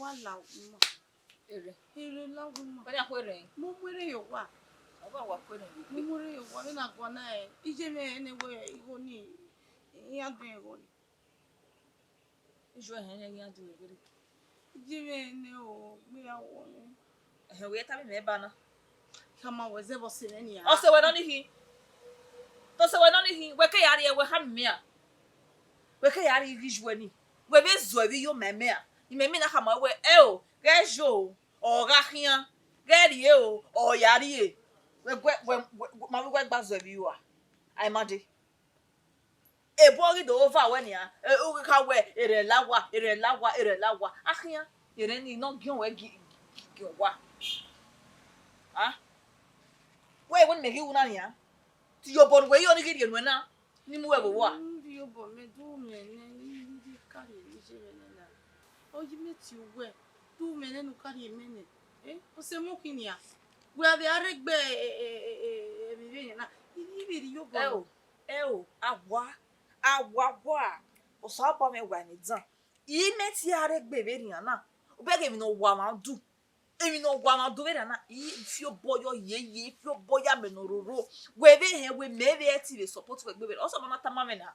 wala uma. Ere la uma. Bani akwere. Mo mwere yo wa. Oba wa kwere. Mo mwere yo wa na kwa na e. Ije me ene we igoni. Ya dun igoni. Ijo hen yan du igori. Ije me ene o me ya wo ni. We ta me ba na. Kama weze bo se ni ya. O se we no ni hi. To se we no ni hi. We ke yare e we ha me a. We ke yare ri ni. We be zo bi yo meme a. Ni meme na ha ma we e o. Ge jo o ga hian. Ge ri e o o yare e. We ma we gba zo bi yo a. Ai ma de. E bogi do over when ya. E o ka we ere lawa. Ahian. Ere ni no gion we gi wa. Ah? We won me gi una ya. Ti yo bon we yo ni gi enu na. Ni mu we bo wa. Ndi yo bo me do me ne ndi kari ije me na. O yi me ti we. Do me ne no kari me ne. O se mo kini ya. We ave aregbe mi be na. Ni be ri yo bo. Awa. O so ba me wa ni dan. I me ti aregbe be ri na. O be ge mi no wa ma du. Emi no wa ma do be na. I fi o boyo ye fi o boya me no roro. We be he we me be ti be support we gbe. O so ma ta ma me na.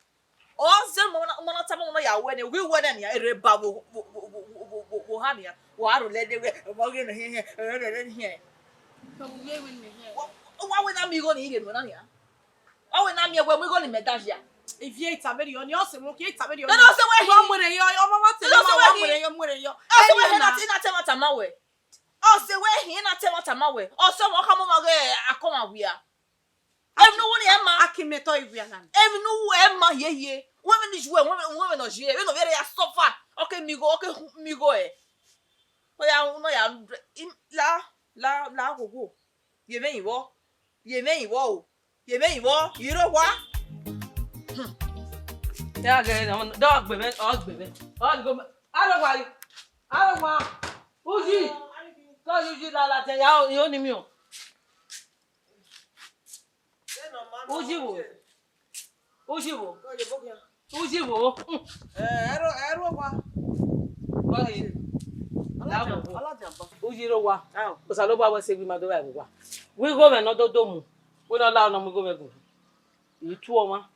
O ze mo na ta mo ya we ne we na ya ere ba wo ha ya. Wo aro le de we mo ge na he. Ka wo ye we ne he. Wa we na mi go ni ire no na ya. Wa we na mi e we go ni medage ya. Evie itaberi oni o se mo ki itaberi oni. No se we wa mwere yo o mama te ma wa mwere yo. O se we he na ti na te mata ma we. O se we he na te mata ma we. O so mo ka mo ma ge akoma wi a. Em no woni e ma. Akimeto iwi anan. Em no e ma ye. Women ni jouer, women no jouer. We no vere ya suffer. Okay mi go e. O ya no ya la gogo. Ye me iwo o. Iro wa. Ya ga na dog bebe. O go. Arwa. Uji. Ko uji la te ya yo ni mi o. Uji wo. Ero wa. Bọ́ọ̀lì ujiro wa osalo ba se bi ma do ba wa we go me no do mu we no la no mu go me go itu o ma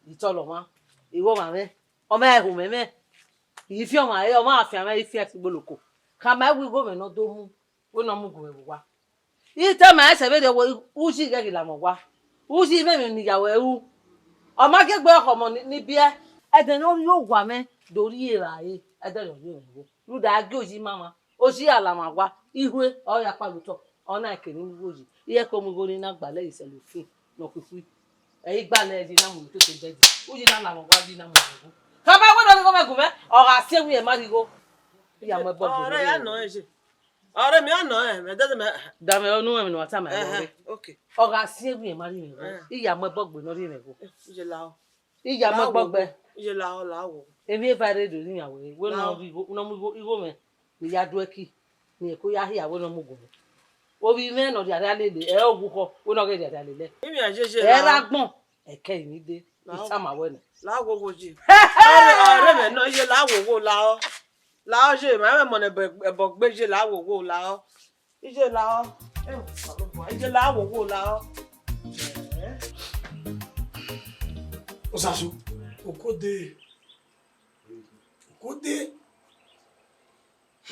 itolo ma iwo ma me o ma ehu me ifi o ma afia ma ifi ati boloko ka ma we go me no do mu we no mu go me wa ite ma se be de uji ge gi la mo wa uji me mi ni yawo ewu o ma ke gbe ọkọ mo ni bi e ede no yo wa me dori era e ede lo yo wo ruda age oji mama oji ala ma wa ihwe o ya paluto ona ekeni mi oji iye ko mu gori na gbale iselofin no kufu e gbale di na mu to se dedi oji na la mo wa di na mo wo ka ba wo do go me gume o ga se wi e ma rigo ya mo bo bo ore ya no e se ore mi ano e me de me da me onu e mi no ta ma okay o ga se wi e ma ri mi wo iya mo bo gbe no ri mi wo je la o iya mo bo gbe je la wo ebi e ba re do ni yawo we no rigo no mu igo me ni ya do eki ni ko ya hiya we no mu go o bi me no di ara lele e ogun ko we no ge di ara lele mi ajeje e ra gbon e ke ni de isama we ni la wo ji ore me no je la wo la o je ma me mo ne ebo gbe je la wo la o ije la o ije la wo la o Osasu okode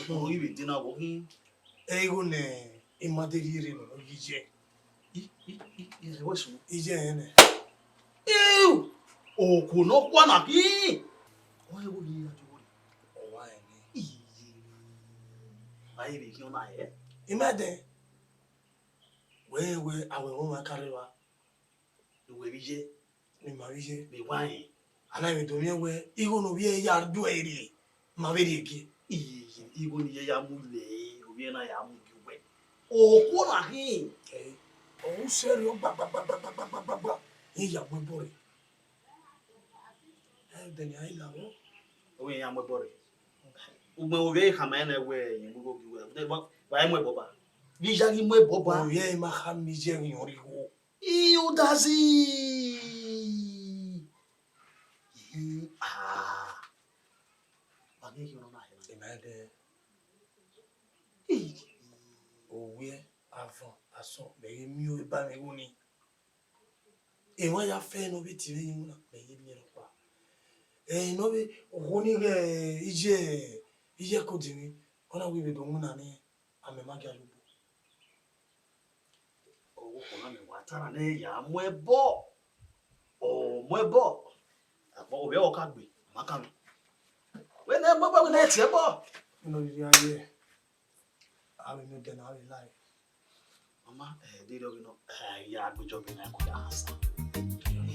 o ibi dina wo hin ego ne imaderire no yije ire wesu ije ene o ko no kwa na bi o ewo ni ya jo o wa ene iye ai bi ki ona e imade we awe wo makariwa we bi je ni marije bi wa yin ana mi do mi we ego no bi ya du ere ma be ri ki iye igo ni ya mu le o bi na ya mu ki we o ko na hin o serio gba iya mo bore deni ai la wo o yin ya mo bore ugbe o be ka ma na we yin go ki we ba mo bo ba bi ja ki mo bo ba o ye ma ha mi je yin ori wo o dazi ba ge ki no na he imade aso be mi o ba me woni e wa ya fe no be ti be yin na be mi ro pa no be woni ge ije ko dimi ona we be do na ni ame ma ga lubu o ko na me watara ne ya mwebo o mwebo apo obi o ka gbe maka mi we na mwebo we na tie bo no ri aye ame me de na ri lai mama dey do no ya gbejo bi na ko da asa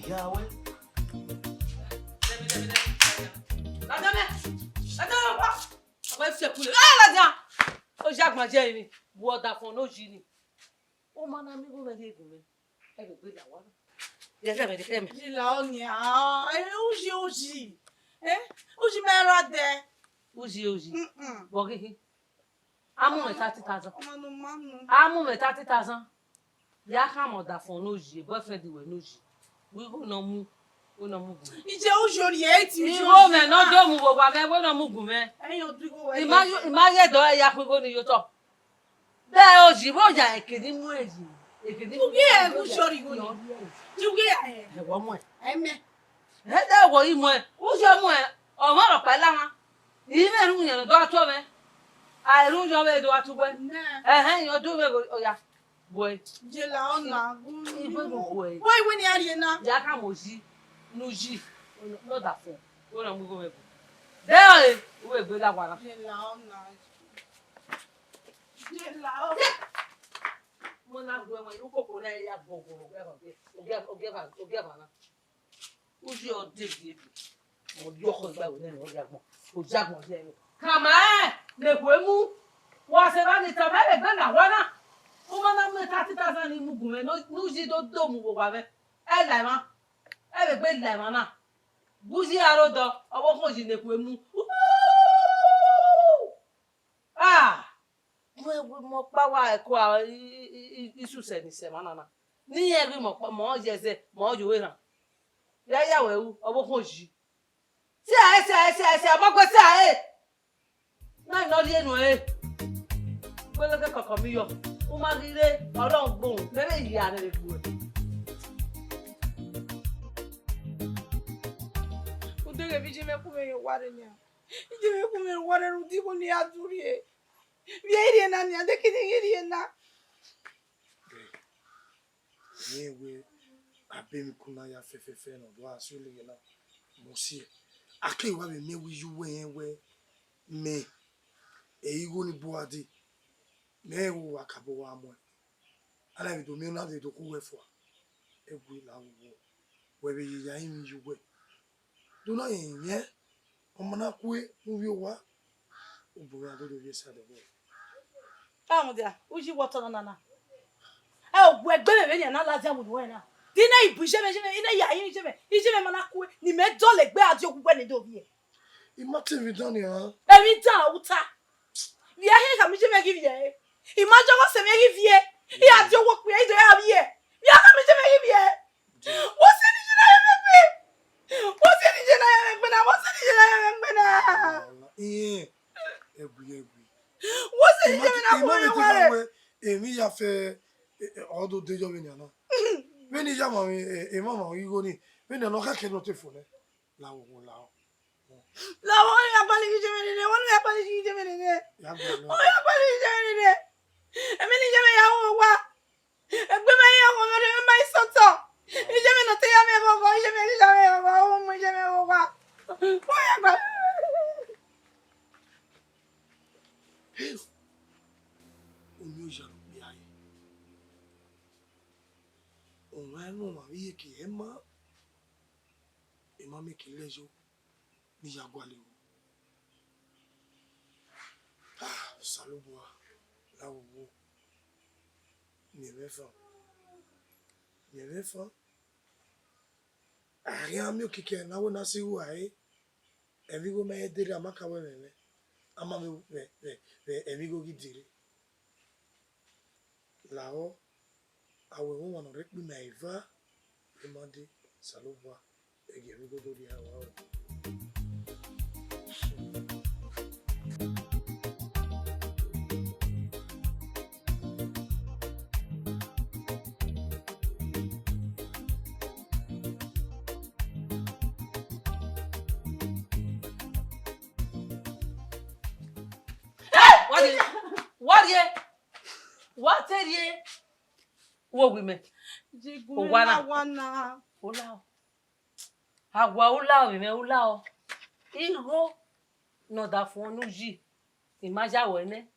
ya we Vai ser por lá já. Eu já gmajé ni. Bo da fon no ji ni. O mana amigo me de gume. E be gbe da wa. Ya se me de kreme. Jila onia. Uji. Uji merade. Uji. Bo ki. Amu me 30,000. Manu. Amu me 30,000. Ya ka mo da fon no ji. Boyfriend we no ji. We go no mu. We no mu gume. Ije ujori eti ujori. Iwo me no do mu bo ba me we no mu gume. Eyin odrigo we. Image do ya pin go ni yo to. Be o ji bo ja ekedi mu eji. Ekedi mu. Uge ujori go ni. Uge aye. E wo mu e. Eme. E da wo yi mu e. O jo mu e. O mo ro pe la wa. Yi me ru yan do ato me. Ai ru jo be do atu gbe. Yo do me o ya. Boy. Jila ona. Ibo mo boy. Why when you are na? Ya ka mo ji. Nu ji. No da fun. O na mu go me. De o we gbe la wa na. Jila ona. Mo na gbe mo iru koko na ya gbogboro o ge ba na. O ji o de bi. Mo yo ko gba o ni o jagbon. O jagbon je mi. Kama le ko emu. Wa se ba ni ta ba le gbe na wa na. O ma na me 30,000 ni mu gun me no ji do mu bo ba me. E la ma. E be gbe la ma na. Buzi aro do owo ko ji le ko emu. Mo pa wa eko isu se ni se manana ni eri mo je se mo jo we ran ya we wu obo ko ji se mo gbe se na no ri enu gbele ke koko mi yo o ma rire Ọlọ́run gbohun bebe yi are le fu O de bi je me ku me ware ni. Ije me ku me ware ru di ko ni aduri e. Vieri na ni ade kini yeri na. yewe abemi kuna ya fefe no do asule na mosie ake wa be me wi yuwe we me eigo ni boade me wo akabo wa mo ala bi do me na de do ku we fo egui la wo we be ya yin yuwe do na yin ye omo na ku e mu wi wa obo ya do do bi sa de bo Amudia, uji water na. Eh, we gbe me ni na la jamu we na. Dina ibu je me ina ya yin je me mana ku ni me do le gbe ati okugbe ni do bi e. imate vi don ya Emi dan uta. Vi a he ka mi je me give ye. Imagine what se me give ye. He ati owo pe e do ya bi e. Vi a ka mi je me give ye. Wo se ni je na ye me pe. Wo se ni je na ye me pe na. Wo se ni je na ye me pe na. egui Wo se ni je me na ku me ware. Emi ya fe odo dejo mi na Veni ya mami e mama igo ni veni no ka ke no te fone la wo la La wo ya pali je me ni wo ya pali je me ni ya gbe o ya pali je me ni emi ni je me ya wo wa egbe me ya wo me ma isoto je me no te ya me gogo je me gogo o mo je me wo wa o ya gba Omi o ja lo bi aye o wa no ma wi ke e ma me ke lejo ni ya gwale o salubo la wo ni me fa rien mieux que na wo na si wo ai emigo me dere amaka we me ama me emigo gidire lao awe wo wana rekpi na eva emande salova ege emigo do dia wa What are you? What women? Wana. Ulao. Agua ulao, me ulao. Igo no da fonu ji. Imaja wene.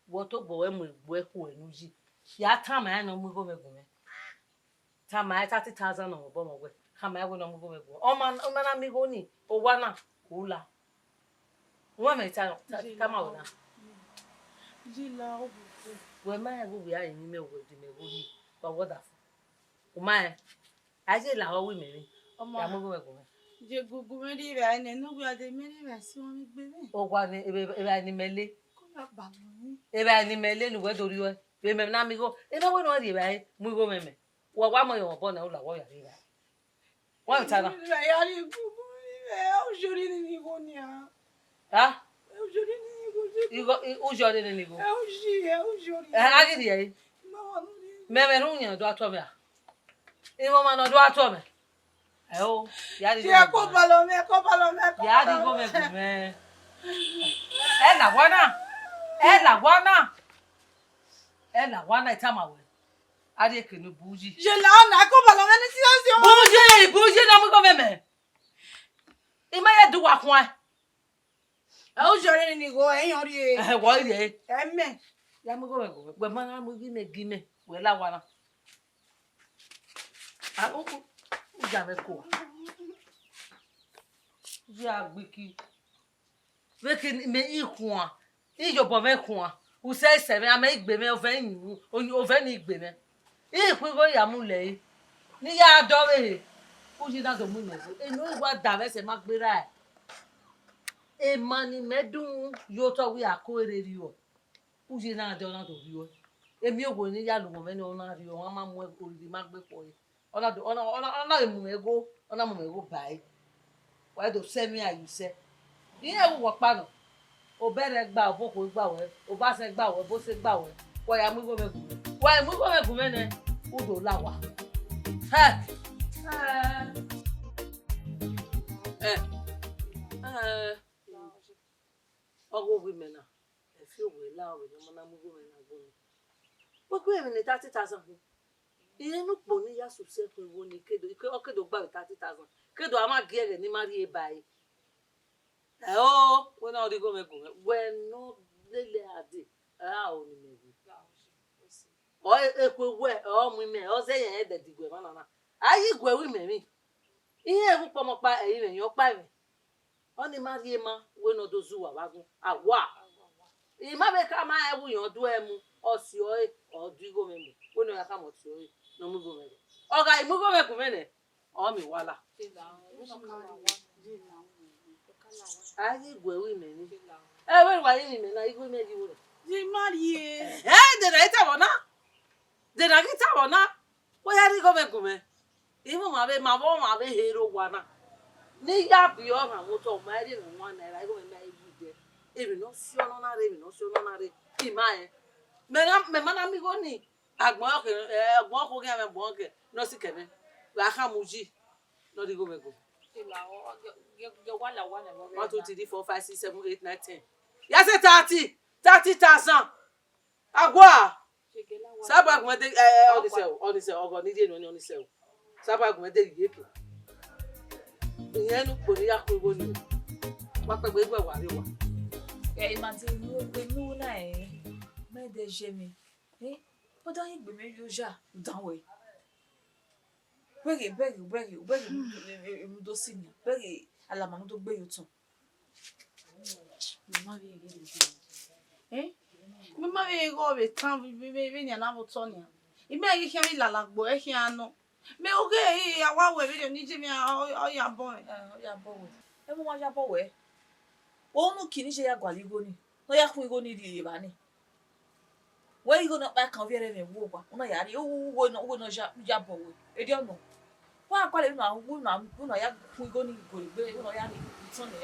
Woto bowe mu gbe ku enu ji. Ya time I no mu go me go me. Time I 30,000 no bo mo gbe. Time I go no mu go me go. O man mi go ni. O wana ula. Nwa me ta kama ona. Jila obu. We ma go we are ni me wo di me go ni. But what that? O ma aje la o wi me ni. Ya mu go me go me. Je gugu me ri ba ni no gba de me ri ba si won mi gbe me. O kwa ni ebe ni mele. Ko la ba mo ni. Ebe ni mele ni we dori we. Be me na mi go. Ebe we no ri ba mu go me me. Wa mo yo bo na ula wo ya ri ba. Wa ta na. Ya ri gugu me o jori ni go ni a. Ha? O jori ni go. Igo o jori ni go. O jori. Agidi e. Me no nya do ato me a. Iwo ma no do ato me. Oh, ya di. Ya ko palo me. Ya di go me go me. La wana itama we. Ade kenu buji. Je la na ko palo me ni situation. Buji na mu go me. Ima ye du wa kwa. O jori ni go e yan ri e. Wo ri e. Eme. Ya mu go me go. Gbe ma na mu gime. We la wana. Ah o ja me ko. Ya gbiki. Weke me ikun. Ijobo me kun. U se se me ame igbe me o fe yin. O fe ni igbe me. Ipin go ya mu le. Ni ya do we. O ji da so mu me. Enu igba da me se ma gbera e. E mani medun yo to wi akore ri o. O ji na do na to ri o. Emi ogo ni ya lu mo me ni ona ri o. Won ma mu ori ma gbe po e. Ona emu ego. Ona mo ego bai. Wa do se mi ayuse. Ni e wo pa no. O bere gba oboko gba we. O ba se gba we bo se gba we. Wa ya mu go me gu. Wa mu go me gu me ne. O do lawa. Ogo women na. E fi we la we no na mu go me na go. Gbogbo emi ni 30,000. Iye nu po ni ya success ko wo ni kedo. Kedo gba 30,000. Kedo ama gere ni mari e bai. Oh, we na go me go. We no lele ade. O ni me go. O ekwe we o mu me o se yen de digwe ma na. Ayi gwe wi me mi. Iye wu pomo pa eyin me yan pa mi. O ni mari e ma we no do zuwa wagun. Awa. Ima be ka ma e wu yan do e mu. O si o e o digo me mu. We no ya ka mo si o e no mu go me. O ga imu go me ku me ne. O mi wala. Ayi gwe wi me ni. We wa yin me na igwe me di wo. Je marie. De na ita bona. De na kita bona. Wo ya ri go me ku me. Imu ma be hero wana. Ni ya bi o ma mo to ma ri no wan na ra go me na ibu de. Ebi no si ono na re. Ima e. Me mana mi go ni. Agbon ko ge me gbon ke. No si kene. Wa ka muji. No di go me go. 1, 2, 3, 4, 5, 6, 7, 8, 9, 10. Ya say 30,000. Agwa. Saba gwe de on the sell. Ogo ni de no ni on the sell. Saba gwe de yeke. Iyen nu po ni ya ko go ni. Wa pe gbe wa re wa. Imagine no na me de jemi. O dan igbe me yo ja dan we. Bẹ́ẹ̀ do sí ni bẹ́ẹ̀ alamanu tó gbé yo tún. Mama be go be tan be ni na mo to ni. Ime yi kemi lalagbo e kianu. Me oge yi awa we be ni je mi o ya bo e. O ya bo we. E mo wa ya bo we. O nu kini je ya gwaligo ni. No ya kun igo ni di ba ni. We igo na pa kan viere me wo gba. Una ya ri wo no ja bo we. E di ono. Wa kwa le na ya kun igo ni go gbe una ya ri ton ni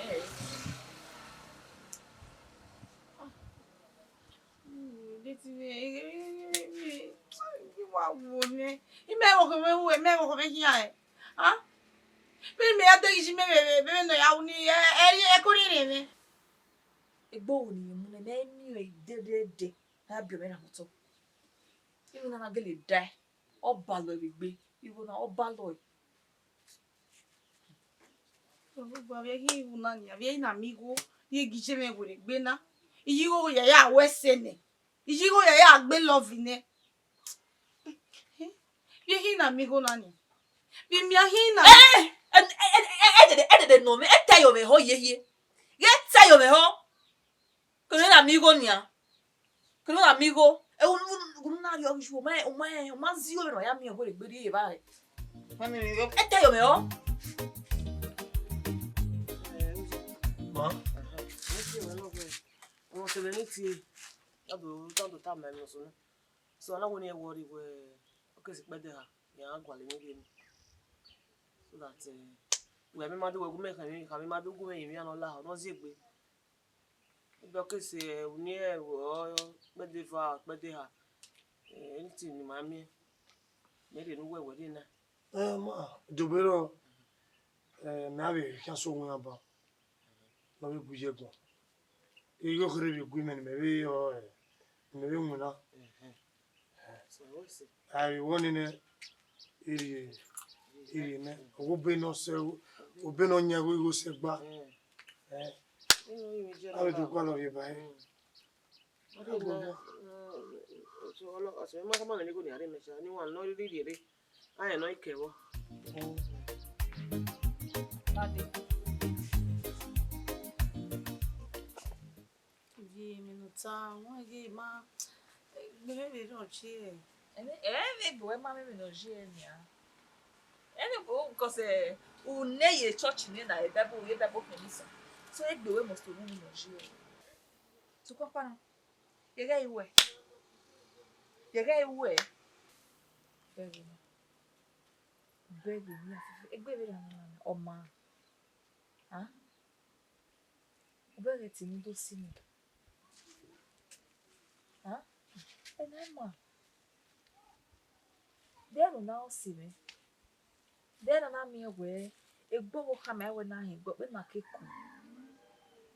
Deti me wa wo me. Ime wo ko me wo me wo ko be kian e. Ah? Be me ade yi me be no ya uni e ko ri me. Egbo wo ni mu me mi de na bi me na moto ibu na gele die obalo egbe ibu na obalo Gbogbo abịa ihe iwu na ya bịa na amigo ihe giche me gwere gbe na iyigo ya wesene iyigo ya agbe lovine bịa ihe na amigo na ni bịa mi ahi na de no me etayo me ho ye etayo me ho kono na amigo nia kono na amigo e unu na yo ju o ma zio me no ya mi o gwere gbe ri e ba etayo me ho Ma. Wọ́n ṣe lè ní ti ọdún tọ́ndù tá mẹ́rin ọ̀sán náà. So aláwọ̀ ni ẹ wọ rí wẹ́ ọkẹ́ sí pẹ́dẹ̀ ha ní àgbàlẹ̀ ní ilé mi. So that wẹ́ mi máa dúró egún mẹ́kan ní ìka mi máa dúró mẹ́yìn mi àná láhà ọ̀nà sí ègbé. Ibi ọkẹ́ sí ní ẹ̀wọ̀ pẹ́dẹ̀ fa pẹ́dẹ̀ ha. Ẹni tí ni màá mi mẹ́rin ní wẹ̀wẹ̀ dé náà. Ma, jobero na be kya so won aba. Ma be buje go. E go kore be gwi men me be yo me be muna. So wọ́n sì. Ai woni ne iri ne o be no se o be no nya go se gba. Awe to kwa lo ye ba e. So ọ̀sẹ̀ mọ́ sábà ní kò ní àárẹ̀ mẹ́sà ní wọn lọ rí rí ayẹ̀ náà ìkẹwọ́. Ye minuta wọ́n ge ma gbere ro che ene bo ma me no je nia ene bo because une ye church ni na ye bible penisa so egbe we must to no je to kwa pa ye ga iwe baby na egbe be na oma ha obere ti ni do si mi ha enema deno na osime deno na mi egwe egbo wo kama ewe na hin gbo pe na keku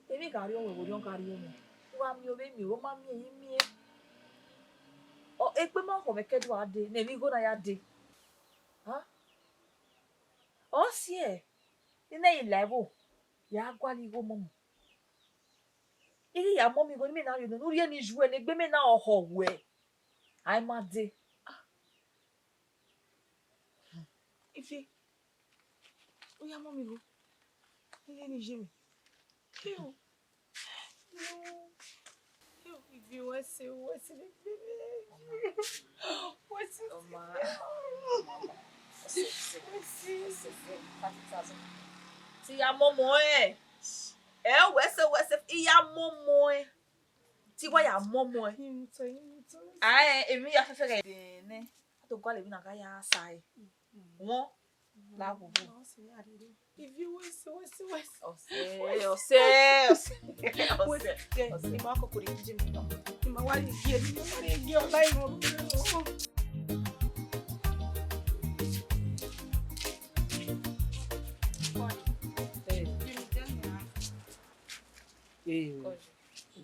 emi ka ri o we wo ka ri o mo wa mi o be mi o ma mi eyin mi o egbe ma ko me kedu ade na emi go na ya de ha o si ina ilebo ya gwali go mo iri ya mo mi go ni me na ri no ri eni ju eni egbe me na oho we ai ma de ife o ya mo mi go ile ni je mi yo ife wese oma ti ya momo wese iya momo ti wa ya momo emi ya fefe re ne to gwa le bi na ka ya sai won la wo ife wese ose ima akoko re je mi no ima wa ri gi o lai mo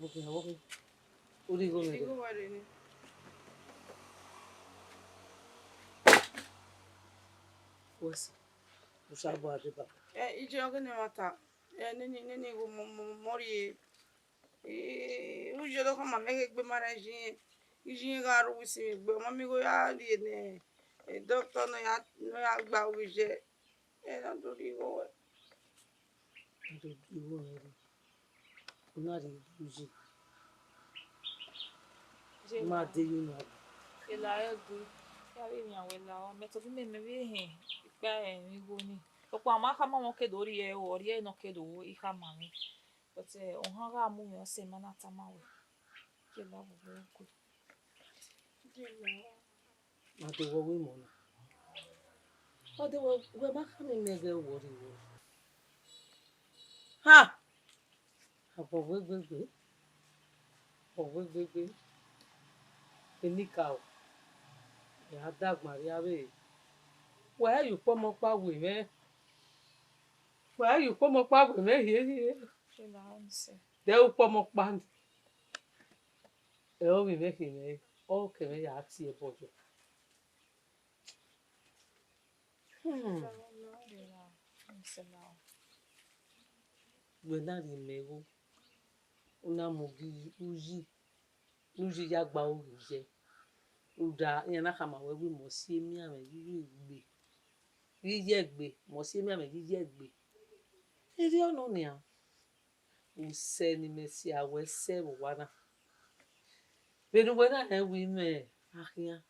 Porque o digo me. Pues, usar boa de ba. Ije ogene mata. Nini go mori. Uje do kama mege gbe mara ije ga ru wisi mi gbe. Mami go ya ri ne. Doctor no ya gba uje. Na do ri go. Do iwo re. Una ri uje. Ma de you know. Ela egu. Ya we mi awela o. Me to fi me be hin. Ipa mi go ni. Opo ama ka mo ke do ri e o ri e no ke do I ka ma mi. But on ha ga mu yo se mana ta ma we. Ke la bo ko. Ma de wo we mo na. O de wo we ma ka me me ge wo ri wo. Ha. Apo we gbe. O we gbe. Eni ka o. Ya dagba ri abe. Where you come up with me? Where you come up with me here? Ke la on se. They will come up band. o mi me kime o keme ya ti e bojo gbena ri mewo una mugi uji ya gba oruje uda yana kama wewe mo si emi ame yiyegbe mo si emi ame yiyegbe eri ono ni a use ni mesi awe se wana benu wena na wi me akia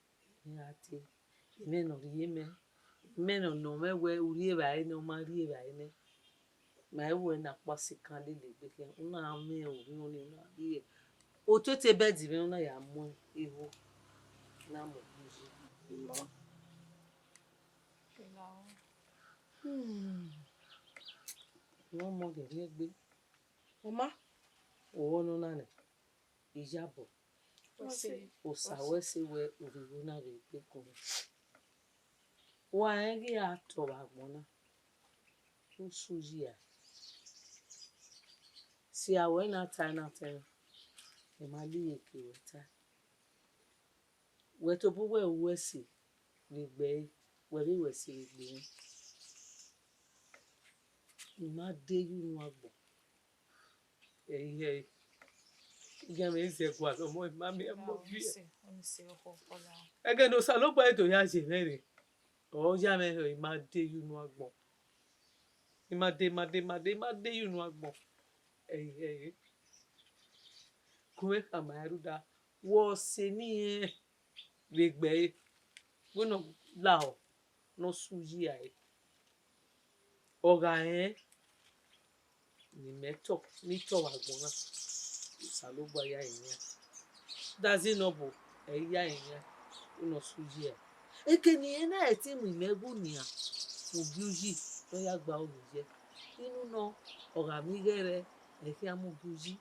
ni ati me no ri me no me we uri e ba ni o ma ri e ba ni ma e we na pasi kan le gbe ke una me o ri oni na ri o to te bedi me una ya mu ewo na mo buji no mo de ri gbe mama o no na ne ijabo o sawe se we ori na re gbe ko wa egi ato agbona o suji a si awe na ta na te e ma li eke weta we to bu we we si le gbe we ri we si gbe ni ma de yu nu agbo eyi ya me se kwa lo mo ma mi mo bi ege no sa lo pa eto ya se mere o ya me ho ma de yu nu agbo ma de yu nu agbo eyi kuwe kama eruda wo se ni le gbe we no la o no suji ai oga ni meto ni to agbona salogba ya yin dazi no bo ya yin no suji e ekeni na e ti mu megu ni a mo biuji no ya gba oluje inu no oga mi gere e fi amu biuji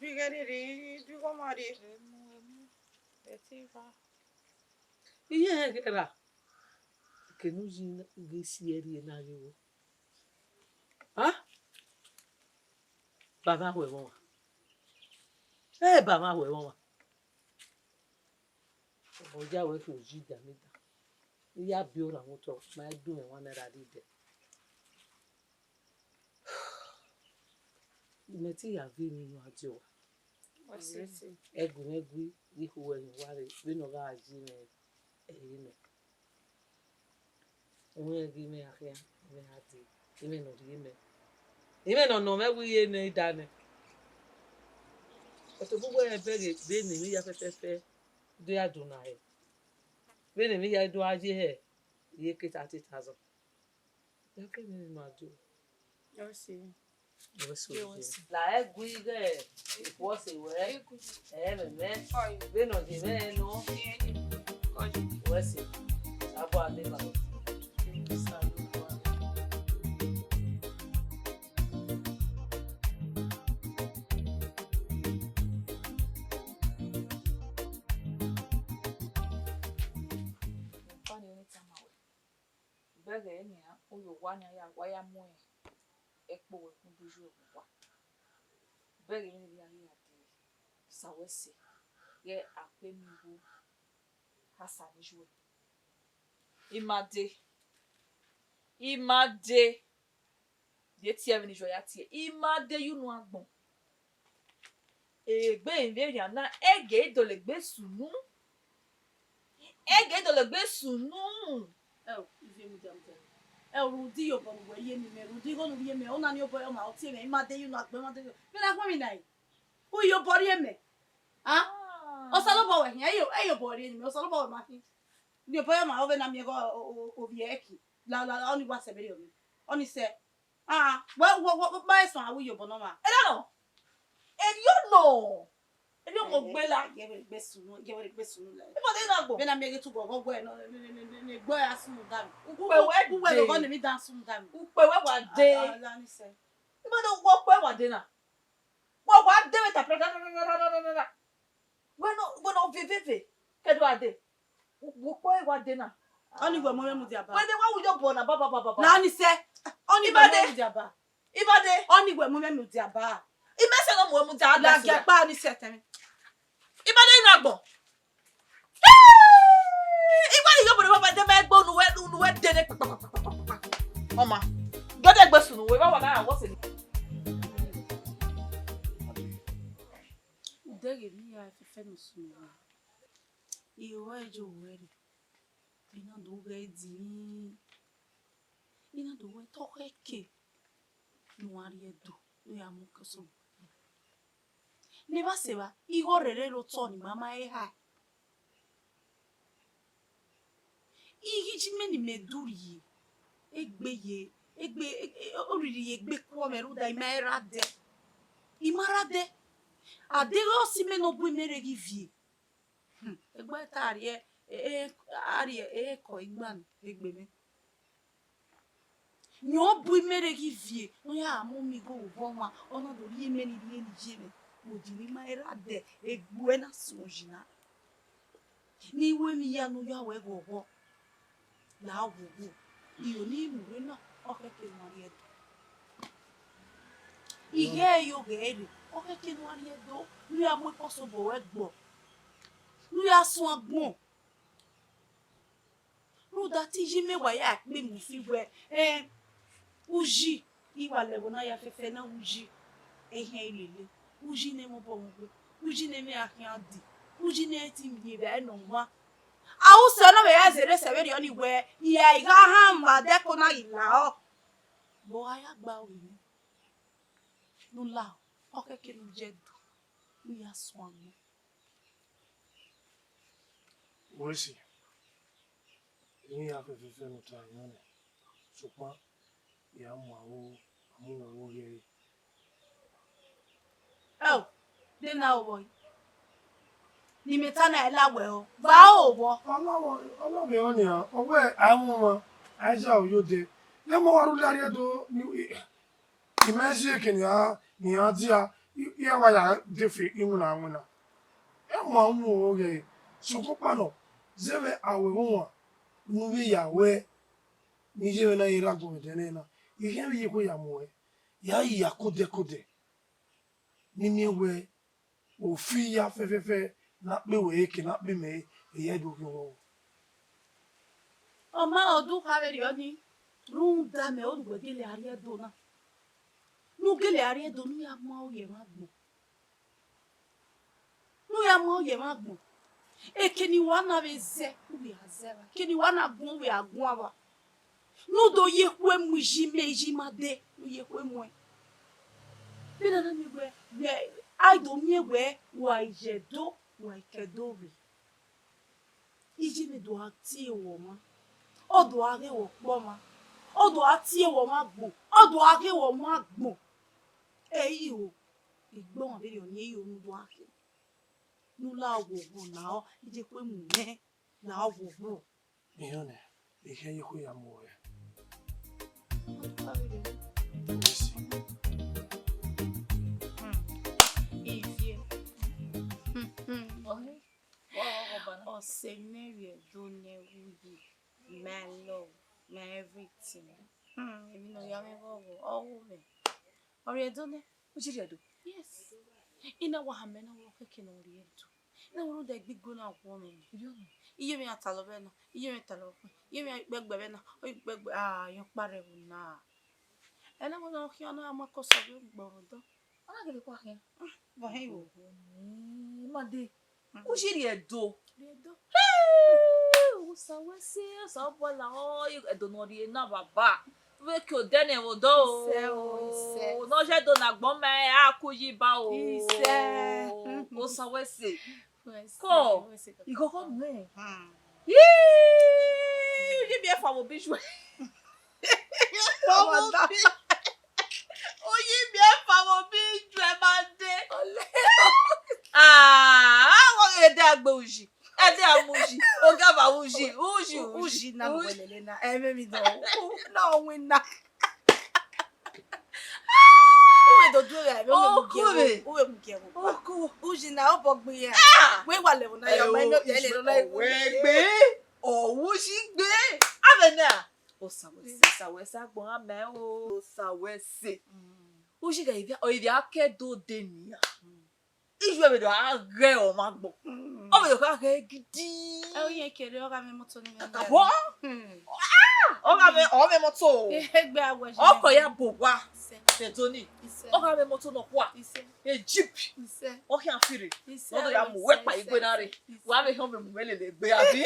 bi gere ri bi ko ma ri iye gera kenuji gesi eri na yo ha baba we won baba we won o ja we fi oji da mi da iya bi ora won to ma du me wan naira ri de me ti ya vi nínú ajo wa egun ihu we ni wa re bi no ga ji me no o egi me akia me ati ime no ri me ime no me wi ye ne dane o to bu we bege be ni mi ya fefe do ya do na e be ni mi ya do aje he iye ke 30,000 ya ke ni no ajo o si la egui ge ipo se we me be no je me no we se abo ade ba bege ni a o yo wa ni ya mo epo we kun buju wa bege ni ya ade sawese ye ape mi wo hasani juwe imade de ti e ni jo ya ti imade yunu agbon egbe inve ya na ege do le gbe sunu ife mi jam rudi yo bo we ye ni me rudi go lu ye me ona ni o bo ma o ti me ma de yu na gbe ma de me na kwa mi nai o yo bo ri me o sa lo bo we e yo bo ri ni me o sa lo bo ma fi ni o bo ma o ve na mi go o bi eki la oni wa se be ri o mi oni se what ba so awu yo bo no ma Ebi mo gbe la. Ge we gbe sunu la. Ibo de na gbo. Be na mi ge tu go go no ni gbo ya sunu da mi. Upe we go ni mi dan sunu da mi. Upe we wa de. Ala ni se. Ibo de wo pe wa de na. Wo wa de we ta pra. We no vive. Ke do ade. Wo pe wa de na. Oni gbe mo mu di aba. We de wa wu jo bo na baba. La ni se. Oni gbe mu di aba. Ibade. Oni gbe mu di aba. Imese no mo mu di aba. La ge pa ni se temi. Ibade inagbo. Ibade yo bode baba de me gbo nu we dene. Mama. Gode gbe sunu we baba na wo se ni. Dege mi ya fefe no sunu. Iwa ejo weri. Ina do ge di. Ina do we to heke. No ari edo. No ya mu kaso. Ne ba se ba, igo rere lo to ni mama e ha. Igi jime ni meduri. Egbe oriri ye egbe kwa meru da imara de. Imara de. Adego si me no bu mere gi vie. Egbe ta ari ko igban egbe me. Nyo bu mere gi vie. No ya mu mi go wo ma ona do ri me ni jime. Ojiri maira de egbe na sonjina. Ni we mi ya no ya we go la wo. Iyo ni mu na o keke mari edo. Ihe yo gere o keke mari edo. Nu ya mo koso bo we gbo. Nu ya sun agbon. Nu da ti jime wa ya pe mu fi we uji iwa lewo na ya fefe na uji ehe ilele. Uji ne mo bo mo gbe. Uji ne me akin adi. Uji ne ti mi be no wa. Awu se no be ya zere se we ri oni we iya iga ha ma de ko na ila o. Bo aya gba wi ni. Nu la o keke nu je du. Nu ya so amo. Wesi. Ni ya fefe no ta yone. Supa ya mu awo ye. Oh, de na o boy. Ni metana elawe o. Ba o bo. Ọlọ́run yóò ní ọwọ́ àwọn ọmọ àìsà òyòdè lẹ́mọ̀ wà lórí àríyá tó ní ìmẹ́sí èkìní ní àti ìyàwó àyà dẹ́fẹ̀ ìwọ̀n àwọn náà ẹ̀mọ̀ àwọn ọmọ rẹ̀ sọkúpànà zẹ́rẹ̀ àwẹ̀rún wọn lórí ìyàwó ẹ̀ ní ìṣẹ́rẹ̀ náà yẹra gbọ̀mọ̀dẹ̀ náà ìyẹn rí ikú ìyàmọ̀ ẹ̀ yà ìyà kódẹ́kódẹ́ nínú ẹwẹ́ òfin ya fẹ́fẹ́fẹ́ lápẹ́ wẹ̀ èkì lápẹ́ mẹ́ ẹ̀yẹ́ dòkè wọn. Oma odu kaveri oni. Runda me odu gele ari edo na. Nu gele ari edo nu ya ma oye magbo. Nu ya ma oye magbo. Ekeni wana beze ubi azera. Keni wana gun we agun aba. Nu do ye kwe mu ji ma de. Nu ye kwe mu. Bina na mi gwe. Ai do mi gwe wa ijedo wa ikedobi. Iji me do akti wo ma. Odo age wo poma. Odo ati wo ma gbo. Odo age wo ma gbo. Eyi o. Igbon be yo ni yo nu do age. Nu la wo na o. Ije pe mu me na wo. Ihone, ihe yiku ya mo ya. Ifie. Osemeri do ne wuyi. My love, my everything. Èmi no ya me bobo. Oh me. Ori edo ne? Ujiri edo. Yes. Ina wa hame na wo keke na ori edo. Ina wo de gbigbo na wo me. Iye mi atalo be na. Iye mi talo pe. Iye mi gbegbe be na. O gbegbe yan pare wo na. Ena mo na ki ana amakoso be gboro do. Ona gele kwa hen. Bo he wo. Made. Ujiri edo. Edo. Usawese sabola o edo no ri na baba. We ki o dene wo do o. Ise. No je do na gbon me akuyi ba o. Ise. Usawese. Ko. Ko. Igoko me. Yi bi e fa wo biju. Oyi bi e fa wo biju e ma de. Wo e de agbe uji. Ede amuji, ogaba uji na ngwelele na eme do. Na onwina. Uwe do do ya, uwe mugero. Oku. Uji na obogbe ya. We wa lewo na yo ma ele no na we gbe. Uji gbe. Avena. Osawese agbon ame o. Osawese. Uji ga ivia akedo de ni. Iju ebe do agre o magbo. O be do ka agre gidi. E o yen kere o ga me moto ni me. Wo? O me moto. Egbe awo. Oko ya bogwa. Ise. Tetoni. Ise. O ga me moto no kwa. Ise. E jeep. Ise. O ki afiri. Ise. No do ya mu we pa igwe na re. Wa me ho me mu mele le gbe abi.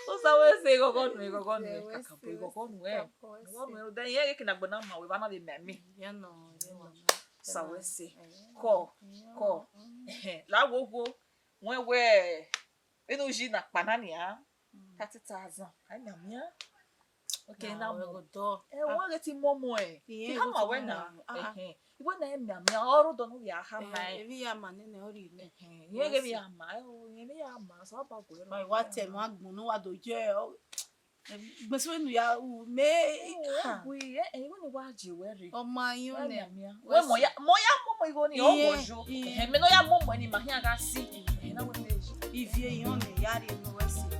O sabe se gogonu e kakapo gogonu e. Gogonu da ye ke na gbona ma we ba na be meme. Ya no. Sawe se. Ko. La gogo. Wewe. Eno ji na panani a. 30,000. Ai na minha. Okay, na mo. Wa get momo e. Ti ha ma we na. Ibo na em na oro do no ya ha mai. Ebi ya ma ne ori ne. Ye ge bi ya ma o, ye mi ya ma so ba go. Mai wa te mo agbon no wa do je. Gbese nu ya u me. We ibo ni wa ji we re. O ma yin ne. We mo ya momo ibo ni o gojo. Me no ya momo ni ma hin aga si. Na we meji. Ivie yin ne ya ri no we si.